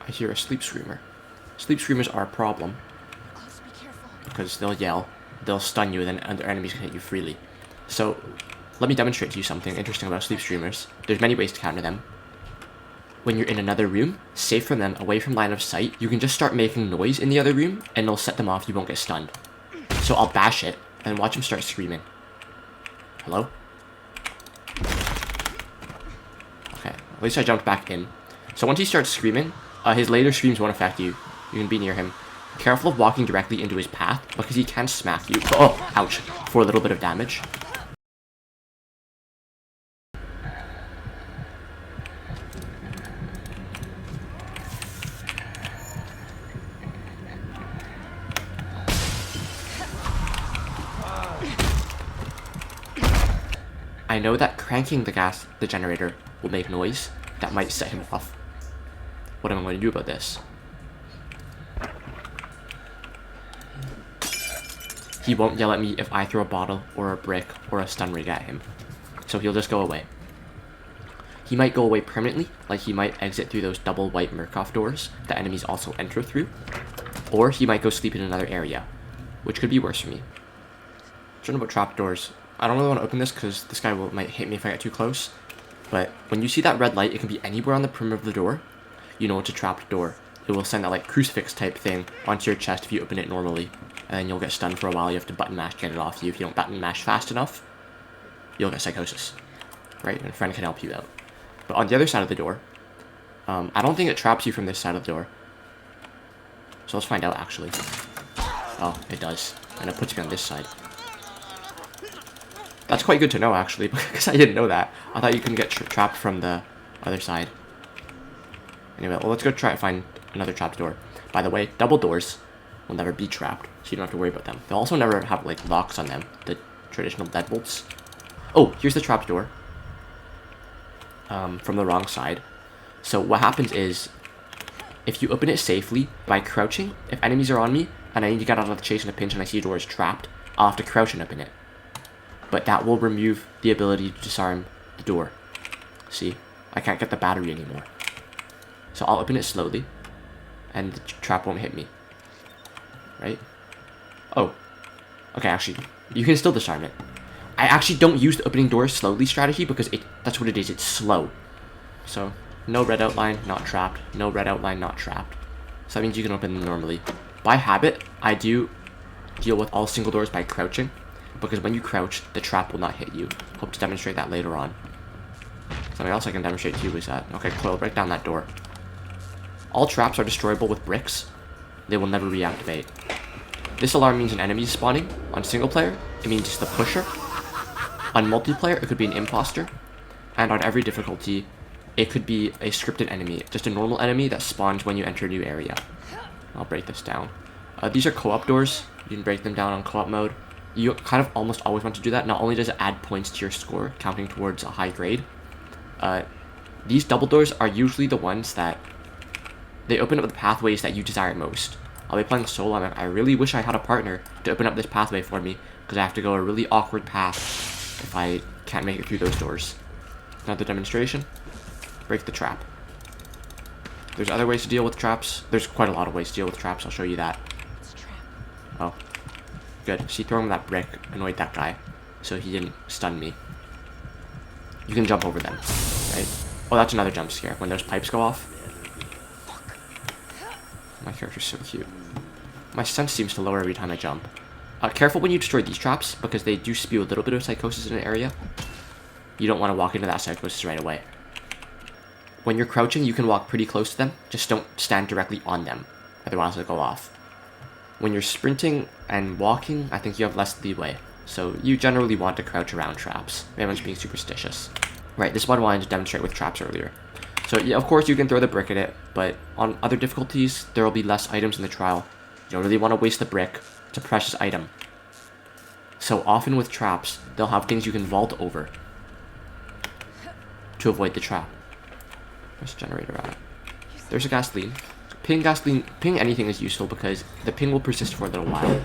I hear a sleep screamer. Sleep screamers are a problem. Because they'll yell, they'll stun you, and then other enemies can hit you freely. So, let me demonstrate to you something interesting about sleep screamers. There's many ways to counter them. When you're in another room, safe from them, away from line of sight, you can just start making noise in the other room, and it'll set them off, you won't get stunned. So I'll bash it, and watch him start screaming. Hello? Okay, at least I jumped back in. So once he starts screaming, his later screams won't affect you. You can be near him. Careful of walking directly into his path, because he can smack you. Oh, ouch. For a little bit of damage. I know that cranking the generator will make noise. That might set him off. What am I going to do about this? He won't yell at me if I throw a bottle or a brick or a stun rig at him. So he'll just go away. He might go away permanently, like he might exit through those double white Murkoff doors that enemies also enter through. Or he might go sleep in another area, which could be worse for me. Talking about trapdoors, I don't really want to open this because this guy might hit me if I get too close. But when you see that red light, it can be anywhere on the perimeter of the door. You know it's a trapped door. It will send that like crucifix type thing onto your chest if you open it normally. And then you'll get stunned for a while. You have to button mash to get it off you. If you don't button mash fast enough, you'll get psychosis. Right? And a friend can help you out. But on the other side of the door, I don't think it traps you from this side of the door. So let's find out actually. Oh, it does. And it puts me on this side. That's quite good to know, actually, because I didn't know that. I thought you couldn't get trapped from the other side. Anyway, well, let's go try to find another trap door. By the way, double doors will never be trapped, so you don't have to worry about them. They'll also never have, like, locks on them, the traditional deadbolts. Oh, here's the trap door. From the wrong side. So what happens is, if you open it safely by crouching, if enemies are on me, and I need to get out of the chase in a pinch and I see a door is trapped, I'll have to crouch and open it. But that will remove the ability to disarm the door. See? I can't get the battery anymore. So I'll open it slowly, and the trap won't hit me. Right? Oh. Okay, actually, you can still disarm it. I actually don't use the opening doors slowly strategy because that's what it is, it's slow. So, no red outline, not trapped. No red outline, not trapped. So that means you can open them normally. By habit, I do deal with all single doors by crouching, because when you crouch, the trap will not hit you. Hope to demonstrate that later on. Something else I can demonstrate to you is that, okay, coil, break down that door. All traps are destroyable with bricks. They will never reactivate. This alarm means an enemy is spawning. On single player, it means it's the pusher. On multiplayer, it could be an imposter. And on every difficulty, it could be a scripted enemy, just a normal enemy that spawns when you enter a new area. I'll break this down. These are co-op doors. You can break them down on co-op mode. You kind of almost always want to do that. Not only does it add points to your score, counting towards a high grade, these double doors are usually the ones that they open up the pathways that you desire most. I'll be playing solo, and I really wish I had a partner to open up this pathway for me, because I have to go a really awkward path if I can't make it through those doors. Another demonstration. Break the trap. There's other ways to deal with traps. There's quite a lot of ways to deal with traps. I'll show you that. Oh. Good. See, throwing that brick annoyed that guy, so he didn't stun me. You can jump over them, right? Oh, that's another jump scare, when those pipes go off. My character's so cute. My sense seems to lower every time I jump. Careful when you destroy these traps, because they do spew a little bit of psychosis in an area. You don't want to walk into that psychosis right away. When you're crouching, you can walk pretty close to them, just don't stand directly on them, otherwise they'll go off. When you're sprinting and walking, I think you have less leeway, so you generally want to crouch around traps. Everyone's being superstitious. Right, this is what I wanted to demonstrate with traps earlier. So yeah, of course you can throw the brick at it, but on other difficulties, there will be less items in the trial. You don't really want to waste the brick. It's a precious item. So often with traps, they'll have things you can vault over to avoid the trap. Where's the generator at? There's a gasoline. Ping anything is useful because the ping will persist for a little while.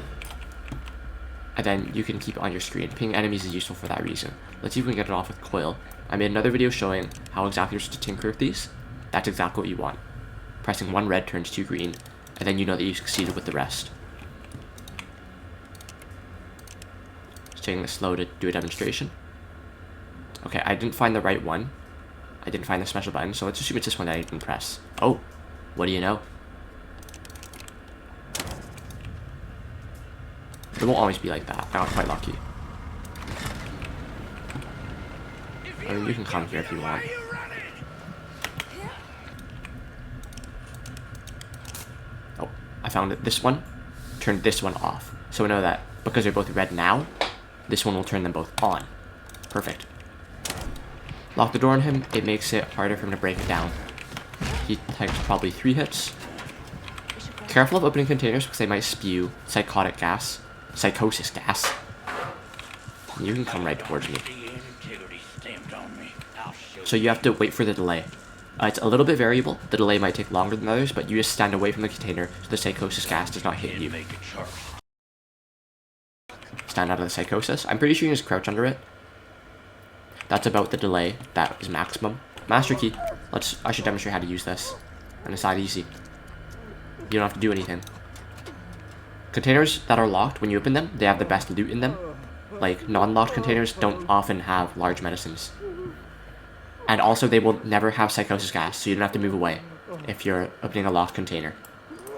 And then you can keep it on your screen. Ping enemies is useful for that reason. Let's see if we can get it off with coil. I made another video showing how exactly you're supposed to tinker with these. That's exactly what you want. Pressing 1 red turns 2 green, and then you know that you succeeded with the rest. Just taking this slow to do a demonstration. Okay, I didn't find the right one. I didn't find the special button, so let's assume it's this one that I didn't press. Oh, what do you know? It won't always be like that. I got quite lucky. I mean, you can come here if you want. Oh, I found it. This one turned this one off. So we know that because they're both red now, this one will turn them both on. Perfect. Lock the door on him. It makes it harder for him to break it down. He takes probably 3 hits. Careful of opening containers because they might spew psychotic gas. Psychosis gas. You can come right towards me. So you have to wait for the delay. It's a little bit variable. The delay might take longer than others, but you just stand away from the container so the psychosis gas does not hit you. Stand out of the psychosis. I'm pretty sure you can just crouch under it. That's about the delay. That is maximum. Master key. I should demonstrate how to use this. And it's that easy. You don't have to do anything. Containers that are locked, when you open them, they have the best loot in them. Like, non-locked containers don't often have large medicines. And also, they will never have psychosis gas, so you don't have to move away if you're opening a locked container.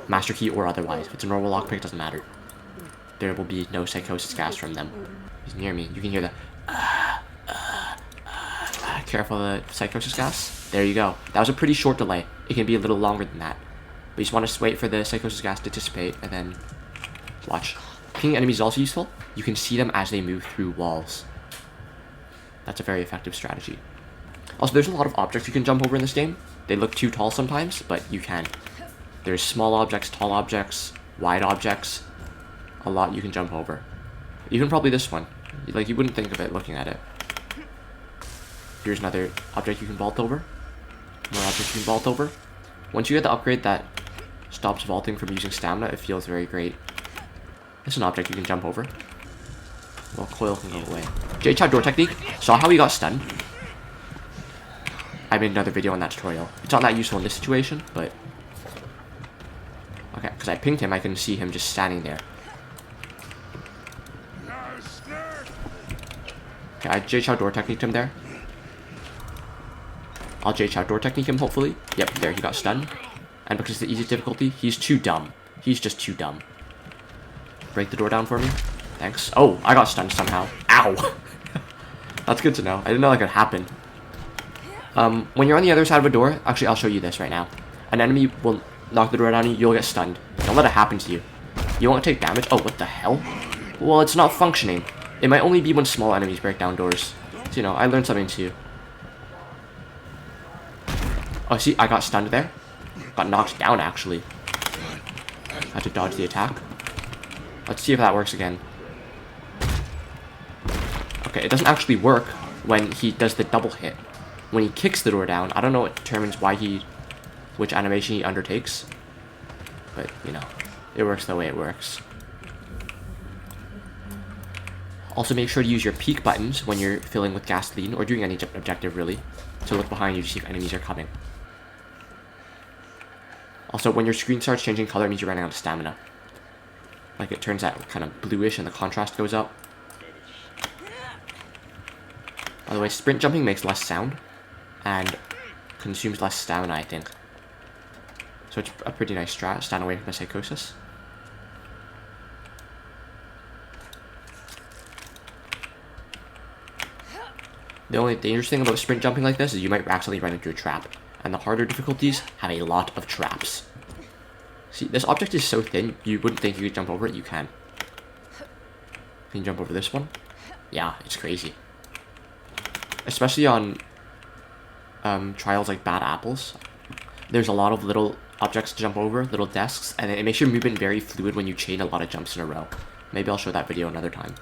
Master key or otherwise. If it's a normal lockpick, it doesn't matter. There will be no psychosis gas from them. He's near me. You can hear the... Careful of the psychosis gas. There you go. That was a pretty short delay. It can be a little longer than that. But you just want to wait for the psychosis gas to dissipate, and then... watch. Pinging enemies is also useful. You can see them as they move through walls. That's a very effective strategy. Also, there's a lot of objects you can jump over in this game. They look too tall sometimes, but you can. There's small objects, tall objects, wide objects. A lot you can jump over. Even probably this one. Like, you wouldn't think of it looking at it. Here's another object you can vault over. More objects you can vault over. Once you get the upgrade that stops vaulting from using stamina, it feels very great. It's an object you can jump over. Well, coil can go away. Chou Door Technique. Saw how he got stunned. I made another video on that tutorial. It's not that useful in this situation, but... okay, because I pinged him, I can see him just standing there. Okay, I Chou Door Techniqued him there. I'll Chou Door Technique him, hopefully. Yep, there, he got stunned. And because it's the easiest difficulty, he's too dumb. He's just too dumb. Break the door down for me. Thanks. Oh, I got stunned somehow. Ow! That's good to know. I didn't know that could happen. When you're on the other side of a door, actually, I'll show you this right now. An enemy will knock the door down and you'll get stunned. Don't let it happen to you. You won't take damage. Oh, what the hell? Well, it's not functioning. It might only be when small enemies break down doors. So, you know, I learned something too. Oh, see, I got stunned there. Got knocked down, actually. Had to dodge the attack. Let's see if that works again. Okay, it doesn't actually work when he does the double hit. When he kicks the door down, I don't know what determines which animation he undertakes. But, you know, it works the way it works. Also, make sure to use your peek buttons when you're filling with gasoline, or doing any objective, really, to look behind you to see if enemies are coming. Also, when your screen starts changing color, it means you're running out of stamina. Like, it turns that kind of bluish and the contrast goes up. By the way, sprint jumping makes less sound and consumes less stamina, I think. So it's a pretty nice strat. Stand away from the psychosis. The only dangerous thing about sprint jumping like this is you might accidentally run into a trap. And the harder difficulties have a lot of traps. See, this object is so thin, you wouldn't think you could jump over it. You can. Can you jump over this one? Yeah, it's crazy. Especially on trials like Bad Apples. There's a lot of little objects to jump over, little desks, and it makes your movement very fluid when you chain a lot of jumps in a row. Maybe I'll show that video another time.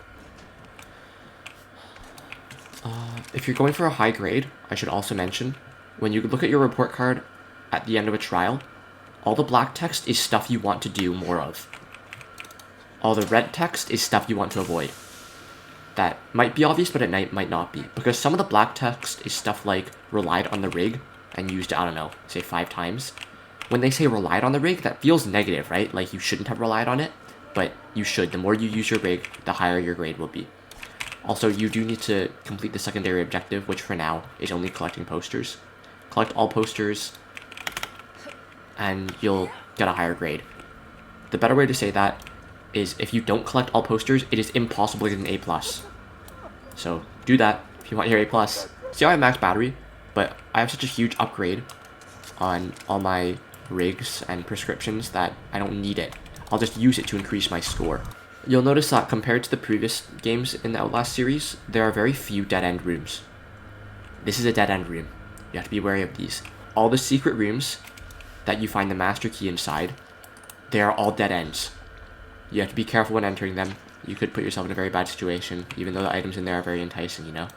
If you're going for a high grade, I should also mention, when you look at your report card at the end of a trial, all the black text is stuff you want to do more of. All the red text is stuff you want to avoid. That might be obvious, but it might not be. Because some of the black text is stuff like relied on the rig and used, I don't know, say 5 times. When they say relied on the rig, that feels negative, right? Like you shouldn't have relied on it, but you should. The more you use your rig, the higher your grade will be. Also, you do need to complete the secondary objective, which for now is only collecting posters. Collect all posters, and you'll get a higher grade. The better way to say that is if you don't collect all posters, it is impossible to get an A+. So do that if you want your A+. See how I have max battery? But I have such a huge upgrade on all my rigs and prescriptions that I don't need it. I'll just use it to increase my score. You'll notice that compared to the previous games in the Outlast series, there are very few dead-end rooms. This is a dead-end room. You have to be wary of these. All the secret rooms that you find the master key inside, they are all dead ends. You have to be careful when entering them. You could put yourself in a very bad situation, even though the items in there are very enticing, you know?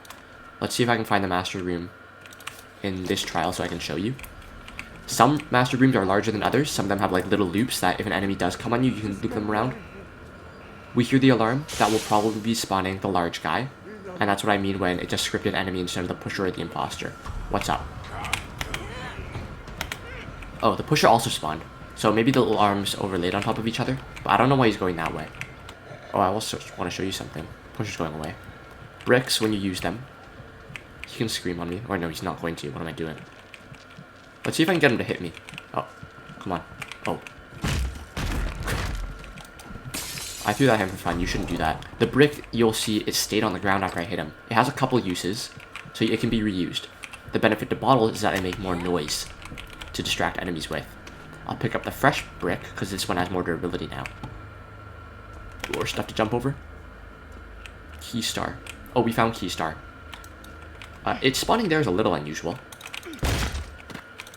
Let's see if I can find the master room in this trial so I can show you. Some master rooms are larger than others. Some of them have like little loops that if an enemy does come on you, you can loop them around. We hear the alarm. That will probably be spawning the large guy. And that's what I mean when it's a scripted enemy instead of the pusher or the imposter. What's up? Oh, the pusher also spawned. So maybe the alarms overlaid on top of each other. But I don't know why he's going that way. Oh, I also want to show you something. Pusher's going away. Bricks, when you use them, he can scream on me. Or no, he's not going to. What am I doing? Let's see if I can get him to hit me. Oh, come on. Oh. I threw that at him for fun. You shouldn't do that. The brick, you'll see it stayed on the ground after I hit him. It has a couple uses, so it can be reused. The benefit to bottles is that they make more noise to distract enemies with. I'll pick up the fresh brick, because this one has more durability now. Or stuff to jump over. Key star. Oh, we found key star. Its spawning there is a little unusual.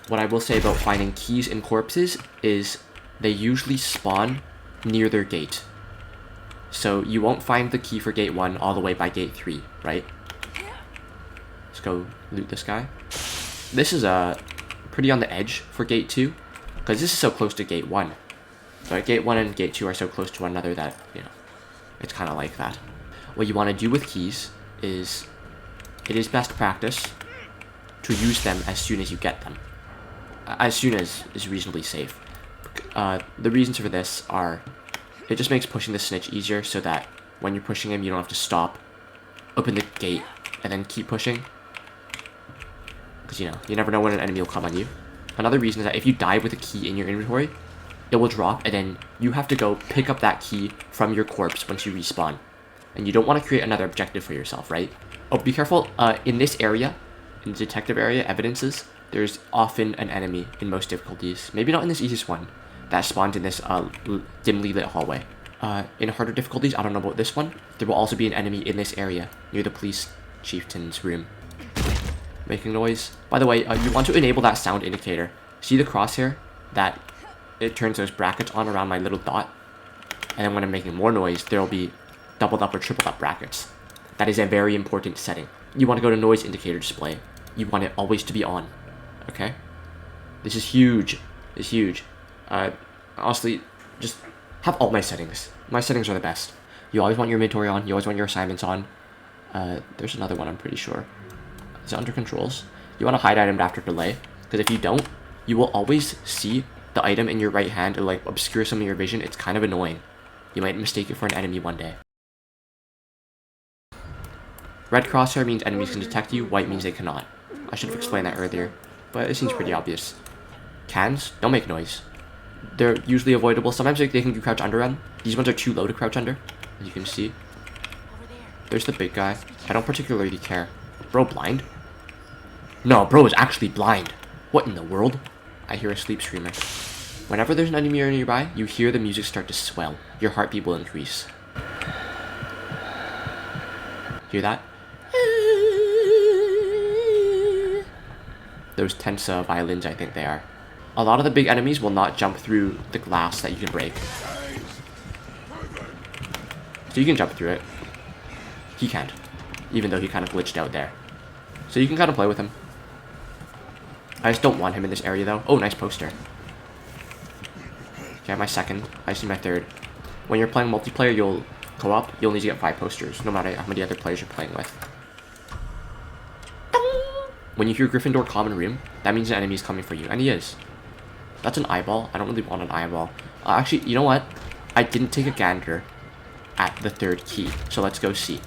What I will say about finding keys in corpses is they usually spawn near their gate. So you won't find the key for gate 1 all the way by gate 3, right? Let's go loot this guy. This is pretty on the edge for gate 2, because this is so close to gate 1. But gate 1 and gate 2 are so close to one another that, you know, it's kind of like that. What you want to do with keys is, it is best practice to use them as soon as you get them. As soon as is reasonably safe. The reasons for this are, it just makes pushing the snitch easier so that when you're pushing him, you don't have to stop, open the gate, and then keep pushing. Because, you know, you never know when an enemy will come on you. Another reason is that if you die with a key in your inventory, it will drop, and then you have to go pick up that key from your corpse once you respawn. And you don't want to create another objective for yourself, right? Oh, be careful. In this area, in the detective area, evidences, there's often an enemy in most difficulties. Maybe not in this easiest one. That spawned in this dimly lit hallway. In harder difficulties, I don't know about this one, there will also be an enemy in this area, near the police chieftain's room. Making noise. By the way, you want to enable that sound indicator. See the crosshair? That it turns those brackets on around my little dot. And then when I'm making more noise, there will be doubled up or tripled up brackets. That is a very important setting. You want to go to noise indicator display. You want it always to be on. Okay? This is huge. It's huge. Honestly, just have all my settings. My settings are the best. You always want your inventory on. You always want your assignments on. There's another one, I'm pretty sure. Is it under controls? You want to hide item after delay. Because if you don't, you will always see the item in your right hand. It'll like obscure some of your vision. It's kind of annoying. You might mistake it for an enemy one day. Red crosshair means enemies can detect you. White means they cannot. I should have explained that earlier. But it seems pretty obvious. Cans don't make noise. They're usually avoidable. Sometimes they can do crouch under run. These ones are too low to crouch under, as you can see. There's the big guy. I don't particularly care. Bro blind? No, bro is actually blind. What in the world? I hear a sleep screamer. Whenever there's an enemy nearby, you hear the music start to swell. Your heartbeat will increase. Hear that? Those tense violins, I think they are. A lot of the big enemies will not jump through the glass that you can break. So you can jump through it. He can't. Even though he kind of glitched out there. So you can kind of play with him. I just don't want him in this area though. Oh, nice poster. Okay, my second. I just need my third. When you're playing multiplayer, you'll co-op. You'll need to get 5 posters, no matter how many other players you're playing with. When you hear Gryffindor common room, that means an enemy is coming for you. And he is. That's an eyeball. I don't really want an eyeball. Actually, you know what? I didn't take a gander at the third key. So let's go see.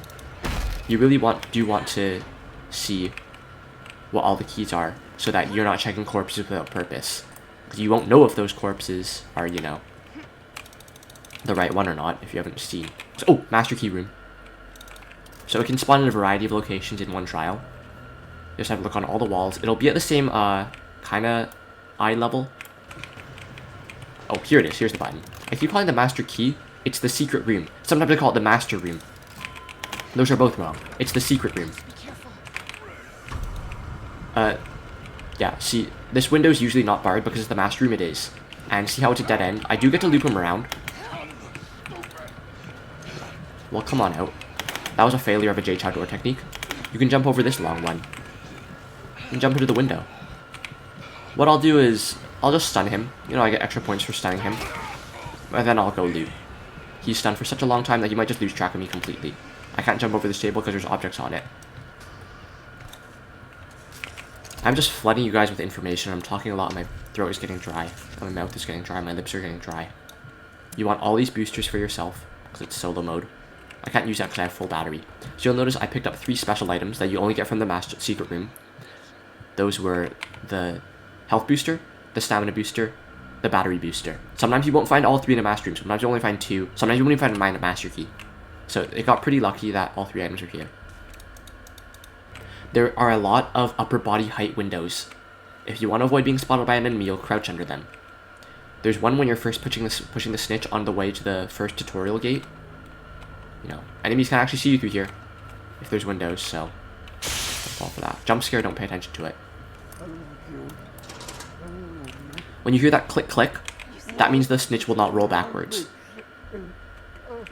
You really do want to see what all the keys are so that you're not checking corpses without purpose. Because you won't know if those corpses are, you know, the right one or not if you haven't seen. So, oh, master key room. So it can spawn in a variety of locations in one trial. Just have a look on all the walls. It'll be at the same kind of eye level. Oh, here it is. Here's the button. I keep calling the master key. It's the secret room. Sometimes I call it the master room. Those are both wrong. It's the secret room. Yeah, see, this window's usually not barred because it's the master room. It is. And see how it's a dead end? I do get to loop him around. Well, come on out. That was a failure of a Chou Door technique. You can jump over this long one. And jump into the window. What I'll do is, I'll just stun him. You know, I get extra points for stunning him. And then I'll go loot. He's stunned for such a long time that he might just lose track of me completely. I can't jump over this table because there's objects on it. I'm just flooding you guys with information. I'm talking a lot. My throat is getting dry. My mouth is getting dry. My lips are getting dry. You want all these boosters for yourself because it's solo mode. I can't use that because I have full battery. So you'll notice I picked up 3 special items that you only get from the master secret room. Those were the health booster, the stamina booster, the battery booster. Sometimes you won't find all 3 in a master room. Sometimes you only find 2. Sometimes you won't even find mine in a master key. So it got pretty lucky that all 3 items are here. There are a lot of upper body height windows. If you want to avoid being spotted by an enemy, you'll crouch under them. There's one when you're first pushing the snitch on the way to the first tutorial gate. You know, enemies can actually see you through here if there's windows, so don't fall for that. Jump scare, don't pay attention to it. When you hear that click click, that means the snitch will not roll backwards.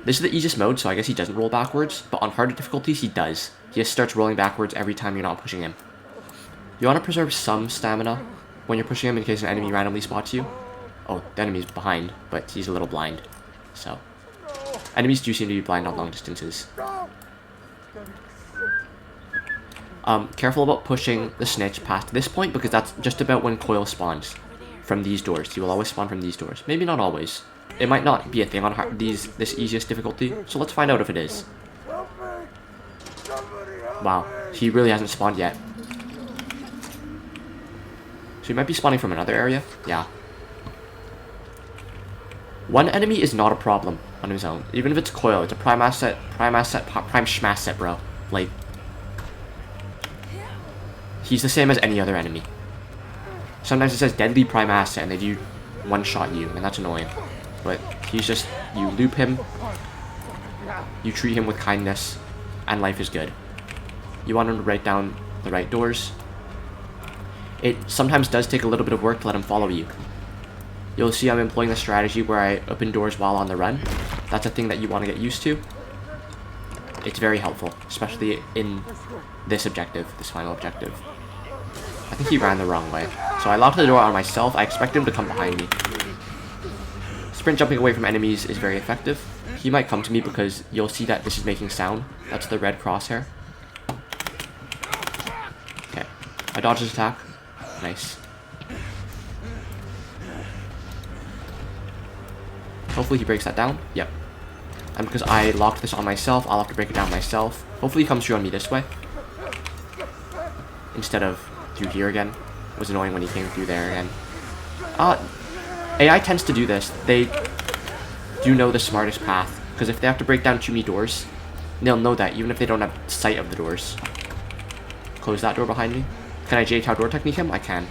This is the easiest mode, so I guess he doesn't roll backwards, but on harder difficulties he does. He just starts rolling backwards every time you're not pushing him. You want to preserve some stamina when you're pushing him in case an enemy randomly spots you. Oh, the enemy's behind, but he's a little blind, so. Enemies do seem to be blind on long distances. Careful about pushing the snitch past this point because that's just about when coil spawns from these doors. He will always spawn from these doors. Maybe not always. It might not be a thing on this easiest difficulty, so let's find out if it is. Wow, he really hasn't spawned yet. So he might be spawning from another area? Yeah. One enemy is not a problem on his own. Even if it's coil, it's a prime schmass set, bro. Like, he's the same as any other enemy. Sometimes it says deadly prime asset and they do one-shot you, and that's annoying. But he's just, you loop him, you treat him with kindness, and life is good. You want him to break down the right doors. It sometimes does take a little bit of work to let him follow you. You'll see I'm employing the strategy where I open doors while on the run. That's a thing that you want to get used to. It's very helpful, especially in this objective, this final objective. I think he ran the wrong way. So I locked the door on myself. I expect him to come behind me. Sprint jumping away from enemies is very effective. He might come to me because you'll see that this is making sound. That's the red crosshair. Okay. I dodged his attack. Nice. Hopefully he breaks that down. Yep. And because I locked this on myself, I'll have to break it down myself. Hopefully he comes through on me this way. Instead of through here again. It was annoying when he came through there again. AI tends to do this. They do know the smartest path. Because if they have to break down too many doors, they'll know that even if they don't have sight of the doors. Close that door behind me. Can I Chou Door Technique him? I can.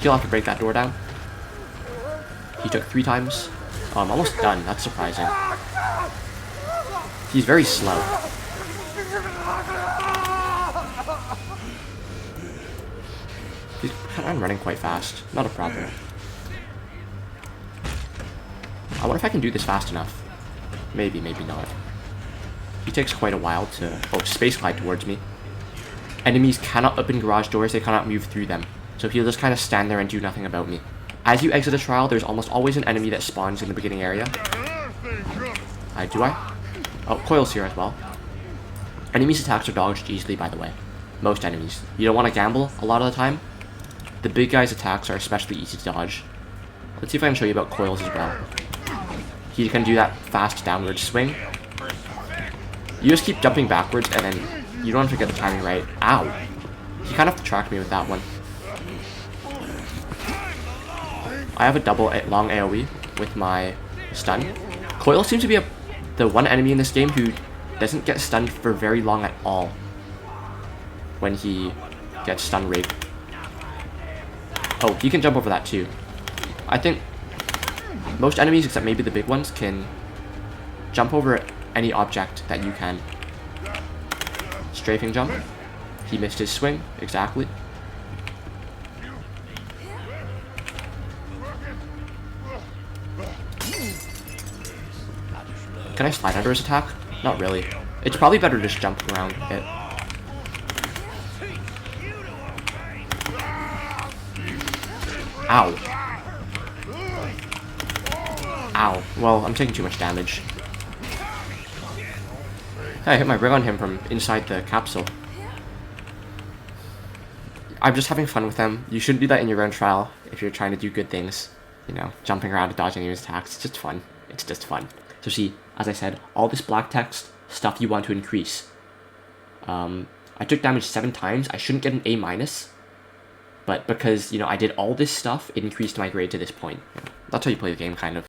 He'll have to break that door down. He took 3 times. Oh, I'm almost done. That's surprising. He's very slow. I'm running quite fast. Not a problem. I wonder if I can do this fast enough. Maybe, maybe not. He takes quite a while to... Oh, space glide towards me. Enemies cannot open garage doors. They cannot move through them. So he'll just kind of stand there and do nothing about me. As you exit a trial, there's almost always an enemy that spawns in the beginning area. Do I? Oh, coil's here as well. Enemies' attacks are dodged easily, by the way. Most enemies. You don't want to gamble a lot of the time. The big guy's attacks are especially easy to dodge. Let's see if I can show you about coils as well. He can do that fast downward swing. You just keep jumping backwards, and then you don't have to get the timing right. Ow! He kind of tracked me with that one. I have a double long AoE with my stun. Coil seems to be the one enemy in this game who doesn't get stunned for very long at all when he gets stun rigged. Oh, he can jump over that too. I think most enemies, except maybe the big ones, can jump over any object that you can. Strafing jump. He missed his swing, exactly. Can I slide under his attack? Not really. It's probably better to just jump around it. Ow. Ow. Well, I'm taking too much damage. Hey, I hit my rig on him from inside the capsule. I'm just having fun with them. You shouldn't do that in your own trial if you're trying to do good things. You know, jumping around and dodging enemies' attacks. It's just fun. It's just fun. So see, as I said, all this black text, stuff you want to increase. I took damage 7 times. I shouldn't get an A-. But because, you know, I did all this stuff, it increased my grade to this point. That's how you play the game, kind of.